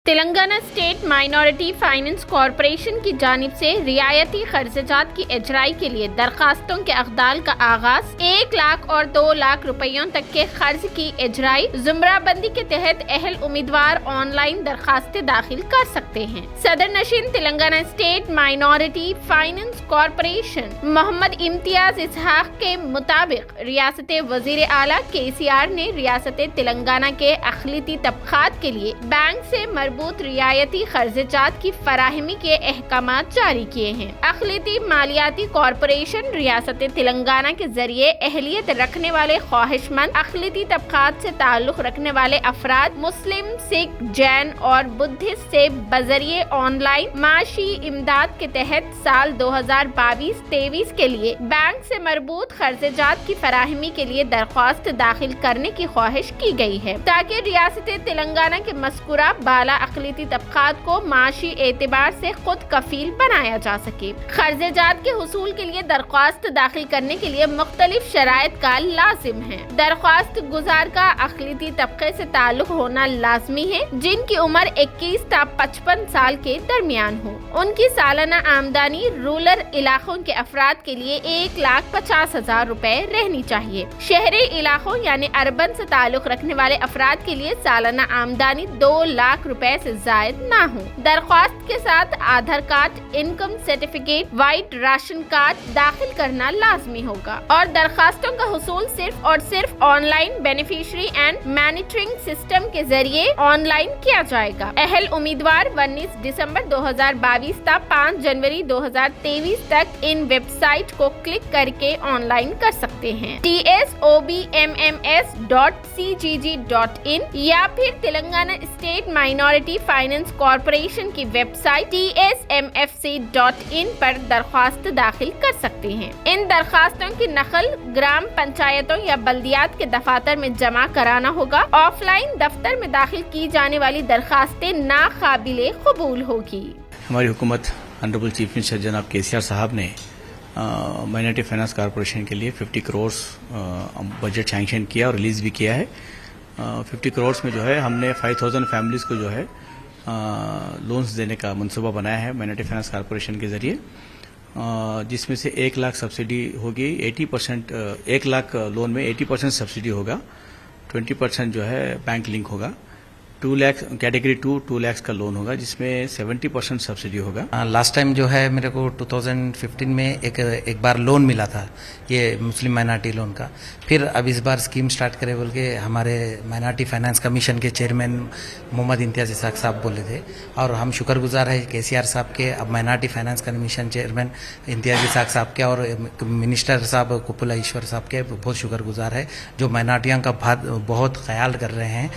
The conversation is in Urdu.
Telangana state minority finance corporation کی جانب سے رعایتی خرچات کی اجرائی کے لیے درخواستوں کے اعداد کا آغاز 1 لاکھ اور 2 لاکھ روپیوں تک کے قرض کی اجرائی زمرہ بندی کے تحت اہل امیدوار آن لائن درخواستیں داخل کر سکتے ہیں۔ صدر نشین Telangana state minority finance corporation Mohammed Imtiaz Ishaq کے مطابق ریاست وزیر اعلیٰ KCR نے ریاست تلنگانہ کے اقلیتی طبقات کے لیے بینک سے مربوط رعایتی خرچات کی فراہمی کے احکامات جاری کیے ہیں۔ اقلیتی مالیاتی کارپوریشن ریاست تلنگانہ کے ذریعے اہلیت رکھنے والے خواہش مند اقلیتی طبقات سے تعلق رکھنے والے افراد مسلم، سکھ، جین اور بدھسٹ سے بذریعہ آن لائن معاشی امداد کے تحت سال 2022-23 کے لیے بینک سے مربوط خرچات کی فراہمی کے لیے درخواست داخل کرنے کی خواہش کی گئی ہے، تاکہ ریاست تلنگانہ کے مذکورہ بالا اقلیتی طبقات کو معاشی اعتبار سے خود کفیل بنایا جا سکے۔ خرچات کے حصول کے لیے درخواست داخل کرنے کے لیے مختلف شرائط کا لازم ہے۔ درخواست گزار کا اقلیتی طبقے سے تعلق ہونا لازمی ہے، جن کی عمر 21 تا 55 سال کے درمیان ہو۔ ان کی سالانہ آمدنی رورل علاقوں کے افراد کے لیے 1,50,000 روپے رہنی چاہیے۔ شہری علاقوں یعنی اربن سے تعلق رکھنے والے افراد کے لیے سالانہ آمدنی 2 لاکھ روپے سے زائد نہ ہو۔ درخواست کے ساتھ Aadhaar card, income certificate, white ration card داخل کرنا لازمی ہوگا، اور درخواستوں کا حصول صرف اور صرف on line beneficiary and monitoring system کے ذریعے آن لائن کیا جائے گا۔ اہل امیدوار 19 دسمبر 2022 تا 5 جنوری 2023 تک ان ویب سائٹ کو کلک کر کے آن لائن کر سکتے ہیں۔ tsobmms.cgg.in یا پھر Telangana state minority finance corporation کی ویب سائٹ tsmfc.in پر درخواست داخل کر سکتے ہیں۔ ان درخواستوں کی نقل گرام پنچایتوں یا بلدیات کے دفاتر میں جمع کرانا ہوگا۔ آف لائن دفتر میں داخل کی جانے والی درخواستیں ناقابل قبول ہوگی۔ ہماری حکومت آنریبل چیف منسٹر جناب KCR صاحب نے مائنورٹی فائنانس کارپوریشن کے لیے 50 کروڑ بجٹ سینکشن کیا اور ریلیز بھی کیا ہے۔ 50 کروڑ میں جو ہے ہم نے 5000 فیملیز کو جو ہے لونز دینے کا منصوبہ بنایا ہے مائنورٹی فائنانس کارپوریشن کے ذریعے، جس میں سے 1 لاکھ سبسڈی ہوگی۔ 80% 1 لاکھ لون میں 80% سبسڈی ہوگا، 20% جو ہے بینک لنک ہوگا۔ 2 لاکھ کیٹیگری 2 لاکھ کا لون ہوگا، جس میں 70% سبسڈی ہوگا۔ لاسٹ ٹائم جو ہے میرے کو 2015 میں ایک بار لون ملا تھا، یہ مسلم مائنورٹی لون کا۔ پھر اب اس بار اسکیم سٹارٹ کرے بول کے ہمارے مائنورٹی فائنانس کمیشن کے چیئرمین محمد امتیاز اسحاق صاحب بولے تھے، اور ہم شکر گزار ہے KCR صاحب کے، اب مائنورٹی فائنانس کمیشن چیئرمین امتیاز اسحاق صاحب کے اور منسٹر صاحب کپلا ایشور صاحب کے بہت شکر گزار ہے، جو مائنورٹیوں کا بہت خیال کر رہے ہیں۔